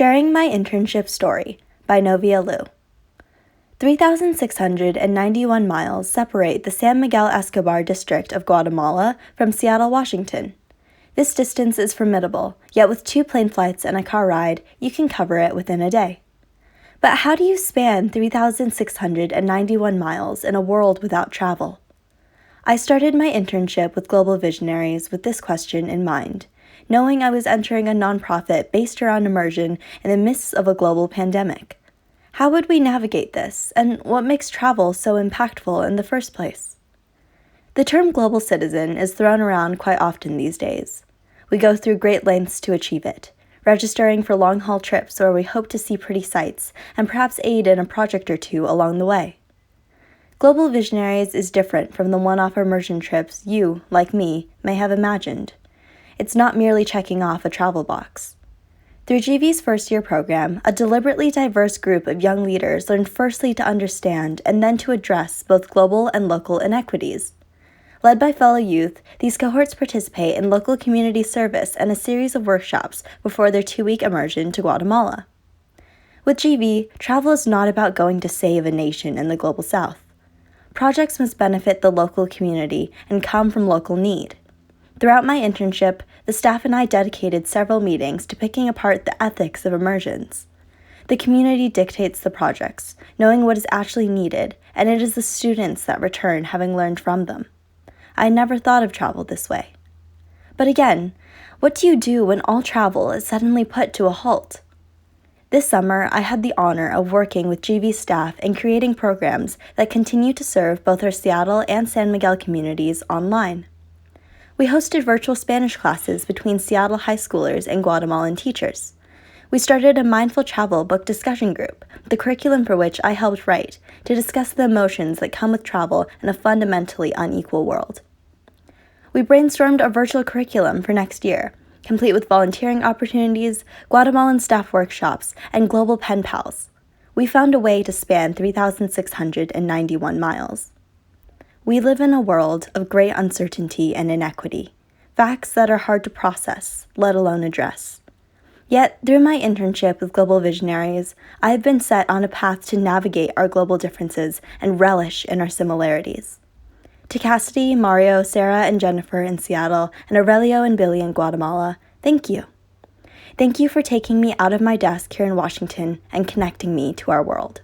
Sharing My Internship Story by Novia 3,691 miles separate the San Miguel Escobar district of Guatemala from Seattle, Washington. This distance is formidable, yet with 2 plane flights and a car ride, you can cover it within a day. But how do you span 3,691 miles in a world without travel? I started my internship with Global Visionaries with this question in mind, knowing I was entering a nonprofit based around immersion in the midst of a global pandemic. How would we navigate this, and what makes travel so impactful in the first place? The term global citizen is thrown around quite often these days. We go through great lengths to achieve it, registering for long-haul trips where we hope to see pretty sights and perhaps aid in a project or two along the way. Global Visionaries is different from the one-off immersion trips you, like me, may have imagined. It's not merely checking off a travel box. Through GV's first-year program, a deliberately diverse group of young leaders learn firstly to understand and then to address both global and local inequities. Led by fellow youth, these cohorts participate in local community service and a series of workshops before their 2-week immersion to Guatemala. With GV, travel is not about going to save a nation in the global south. Projects must benefit the local community and come from local need. Throughout my internship, the staff and I dedicated several meetings to picking apart the ethics of immersions. The community dictates the projects, knowing what is actually needed, and it is the students that return having learned from them. I never thought of travel this way. But again, what do you do when all travel is suddenly put to a halt? This summer, I had the honor of working with GV staff and creating programs that continue to serve both our Seattle and San Miguel communities online. We hosted virtual Spanish classes between Seattle high schoolers and Guatemalan teachers. We started a mindful travel book discussion group, the curriculum for which I helped write, to discuss the emotions that come with travel in a fundamentally unequal world. We brainstormed a virtual curriculum for next year, complete with volunteering opportunities, Guatemalan staff workshops, and global pen pals. We found a way to span 3,691 miles. We live in a world of great uncertainty and inequity, facts that are hard to process, let alone address. Yet, through my internship with Global Visionaries, I have been set on a path to navigate our global differences and relish in our similarities. To Cassidy, Mario, Sarah, and Jennifer in Seattle, and Aurelio and Billy in Guatemala, thank you. Thank you for taking me out of my desk here in Washington and connecting me to our world.